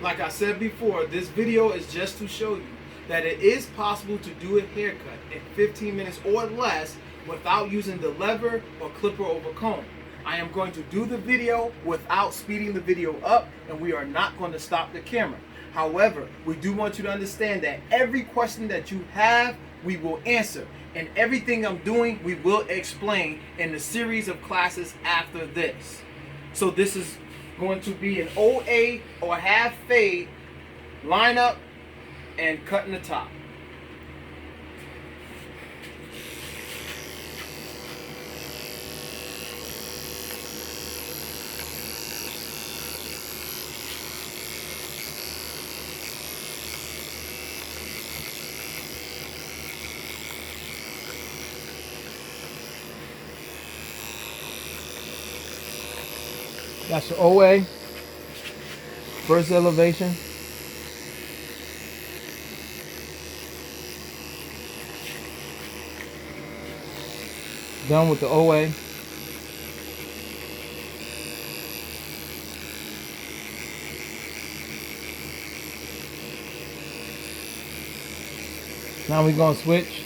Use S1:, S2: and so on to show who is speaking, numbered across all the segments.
S1: like I said before, this video is just to show you that it is possible to do a haircut in 15 minutes or less without using the lever or clipper over comb. I am going to do the video without speeding the video up, and we are not going to stop the camera. However, we do want you to understand that every question that you have, we will answer. And everything I'm doing, we will explain in the series of classes after this. So this is going to be an OA or half fade, line up, and cutting the top. That's the OA, first elevation. Done with the OA. Now we're going to switch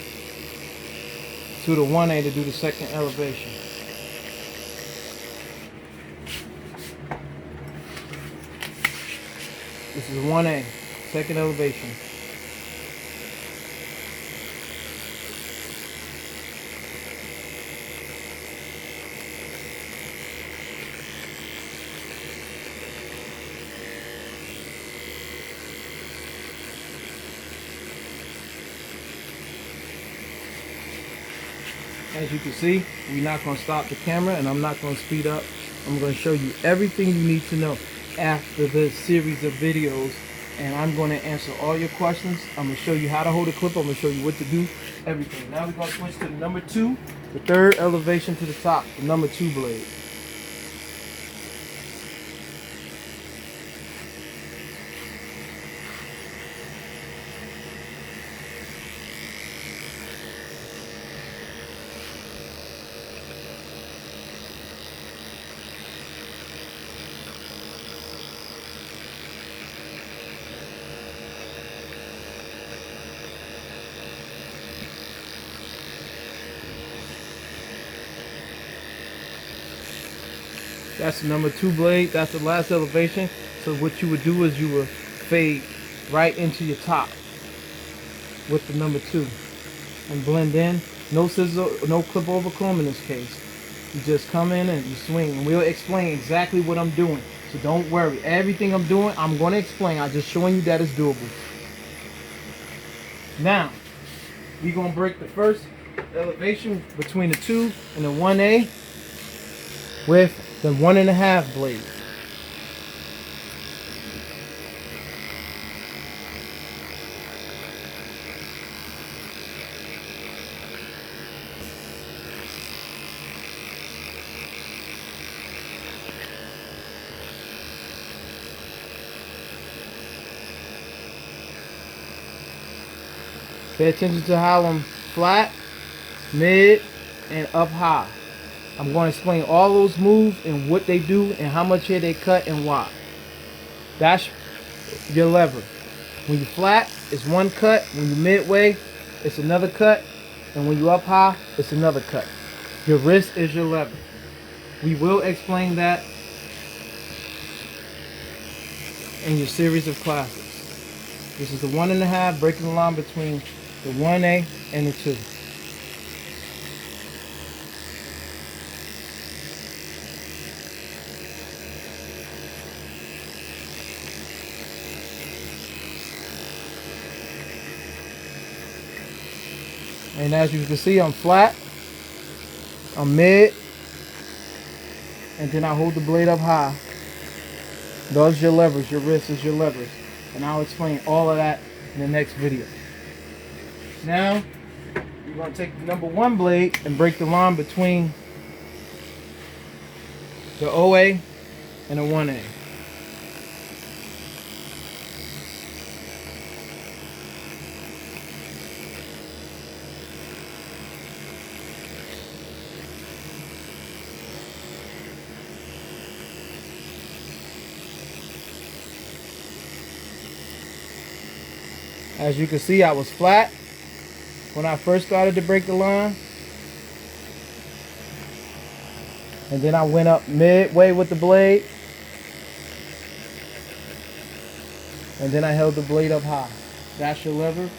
S1: to the 1A to do the second elevation. This is 1A, second elevation. As you can see, we're not going to stop the camera, and I'm not going to speed up. I'm going to show you everything you need to know after this series of videos, and I'm going to answer all your questions. I'm going to show you how to hold a clip. I'm going to show you what to do, everything. Now we're going to switch to the number 2, the third elevation to the top, the number 2 blade. That's the number 2 blade. That's the last elevation. So what you would do is you would fade right into your top with the number 2 and blend in. No scissor, no clip over comb in this case. You just come in and you swing, and we'll explain exactly what I'm doing. So don't worry. Everything I'm doing, I'm going to explain. I'm just showing you that it's doable. Now, we're going to break the first elevation between the 2 and the 1A with the 1.5 blade. Pay attention to how I'm flat, mid, and up high. I'm going to explain all those moves and what they do and how much hair they cut and why. That's your lever. When you're flat, it's one cut. When you're midway, it's another cut. And when you're up high, it's another cut. Your wrist is your lever. We will explain that in your series of classes. This is the 1.5, breaking the line between the 1A and the 2. And as you can see, I'm flat, I'm mid, and then I hold the blade up high. Those are your levers, your wrist is your levers. And I'll explain all of that in the next video. Now, you're going to take the number 1 blade and break the line between the OA and the 1A. As you can see, I was flat when I first started to break the line. And then I went up midway with the blade. And then I held the blade up high. That's your lever.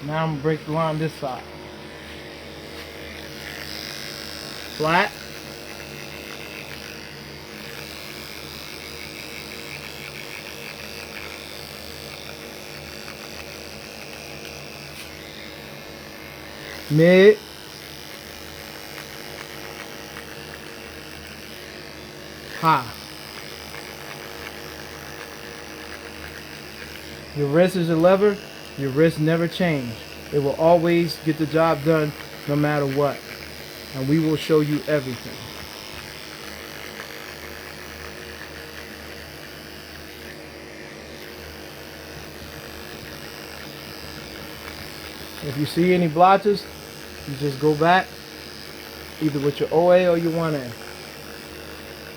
S1: Now I'm going to break the line this side. Flat. Mid. High. Your wrist is a lever. Your wrist never change. It will always get the job done no matter what. And we will show you everything. If you see any blotches, you just go back either with your OA or your 1A.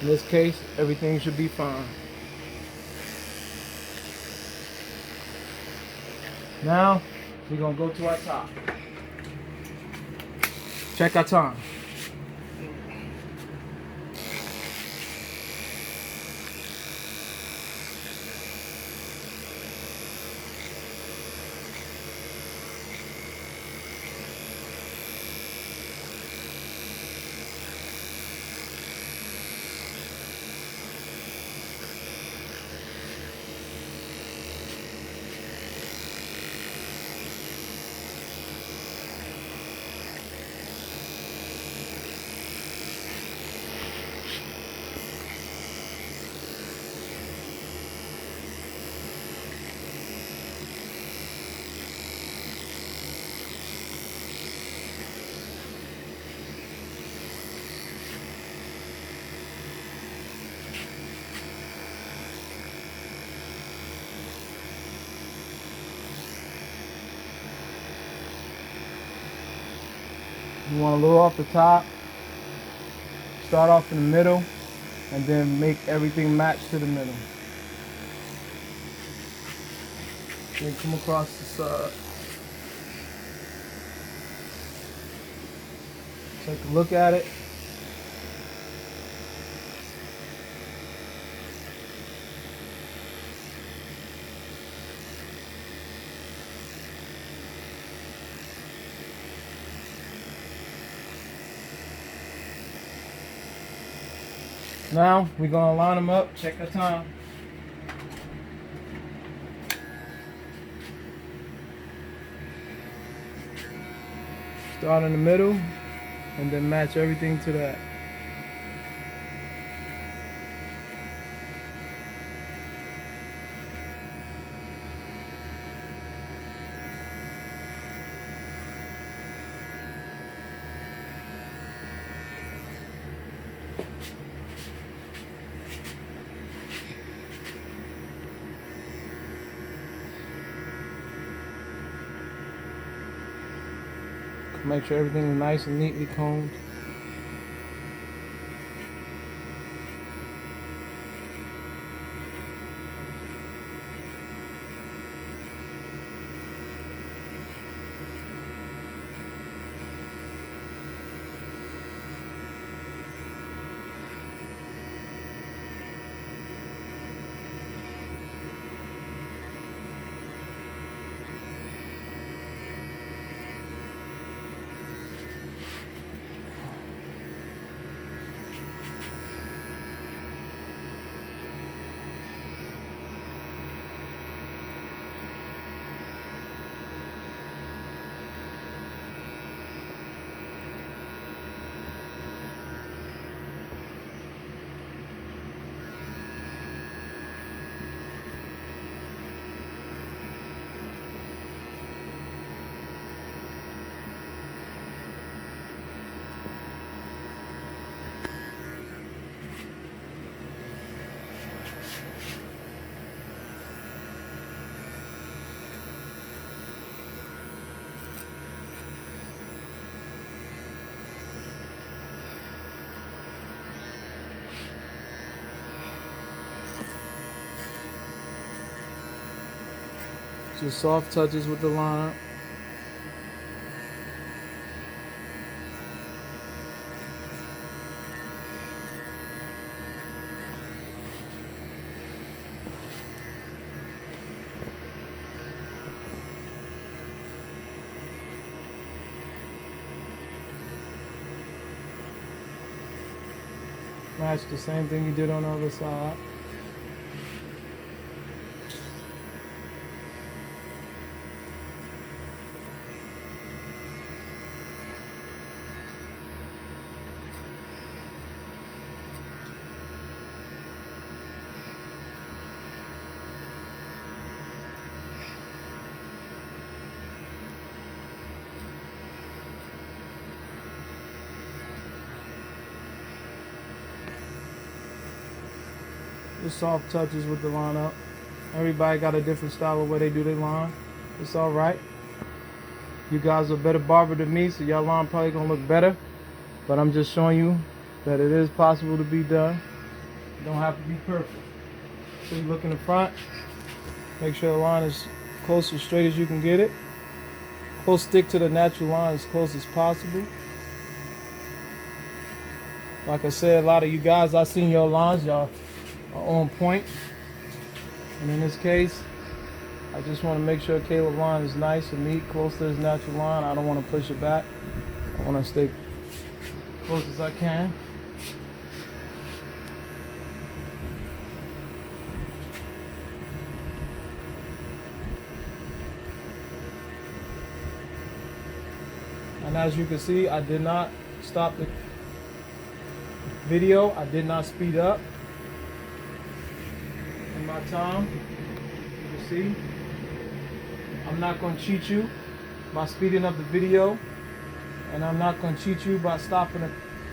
S1: In this case, everything should be fine. Now, we're going to go to our top. Check our time. You want to load off the top, start off in the middle, and then make everything match to the middle. Then come across the side. Take a look at it. Now we're gonna line them up, check the time. Start in the middle and then match everything to that. Make sure everything is nice and neatly combed. Just soft touches with the line. Match the same thing you did on the other side. Just soft touches with the line up. Everybody got a different style of way they do their line. It's all right. You guys are a better barber than me, so your line probably gonna look better. But I'm just showing you that it is possible to be done. You don't have to be perfect. So you look in the front. Make sure the line is close as straight as you can get it. Close, stick to the natural line as close as possible. Like I said, a lot of you guys, I seen your lines, y'all are on point. And in this case, I just want to make sure Caleb's line is nice and neat, close to his natural line. I don't want to push it back. I want to stay close as I can. And as you can see, I did not stop the video. I did not speed up in my time. You can see I'm not going to cheat you by speeding up the video, and I'm not going to cheat you by stopping the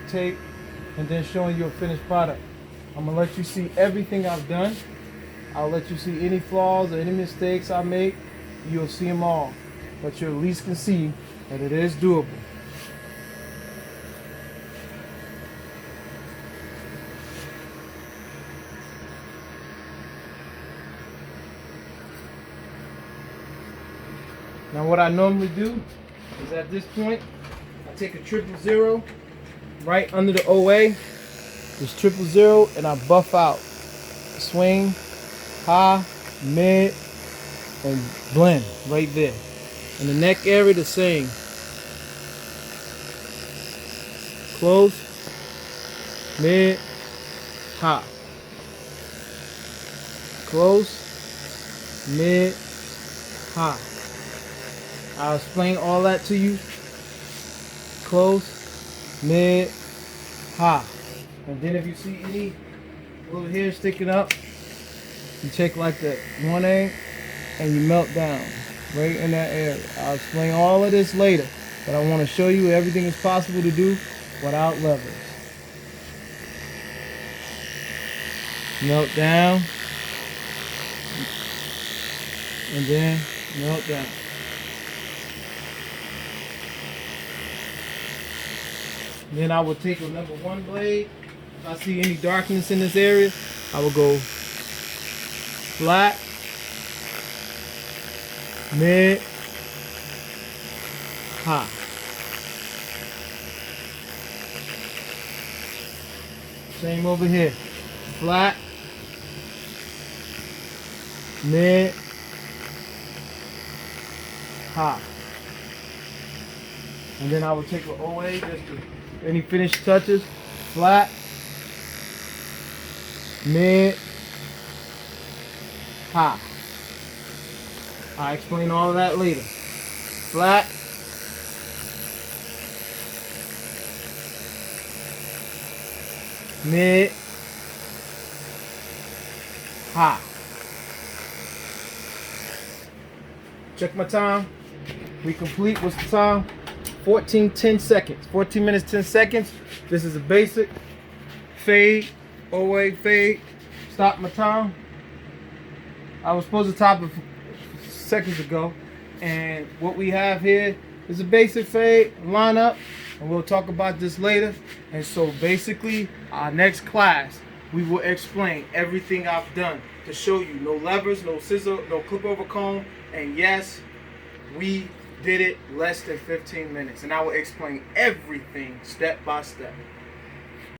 S1: tape and then showing you a finished product. I'm going to let you see everything I've done. I'll let you see any flaws or any mistakes I make. You'll see them all, but you at least can see that it is doable. Now what I normally do is at this point, I take a 000 right under the OA, just 000, and I buff out. Swing, high, mid, and blend right there. In the neck area, the same. Close, mid, high. Close, mid, high. I'll explain all that to you. Close, mid, high. And then if you see any little hair sticking up, you take like the 1A and you melt down right in that area. I'll explain all of this later, but I want to show you everything is possible to do without levers. Melt down, and then melt down. Then I will take a number 1 blade. If I see any darkness in this area, I will go flat, mid, high. Same over here. Flat, mid, high. And then I will take an OA just to any finished touches. Flat, mid, high. I'll explain all of that later. Flat, mid, high. Check my time. We complete. What's the time? 10 seconds. 14 minutes, 10 seconds. This is a basic fade, OA fade. Stop my time. I was supposed to top it seconds ago. And what we have here is a basic fade, line up, and we'll talk about this later. And so basically, our next class we will explain everything I've done to show you. No levers, no scissor, no clip over comb, and yes, we did it less than 15 minutes. And I will explain everything step by step.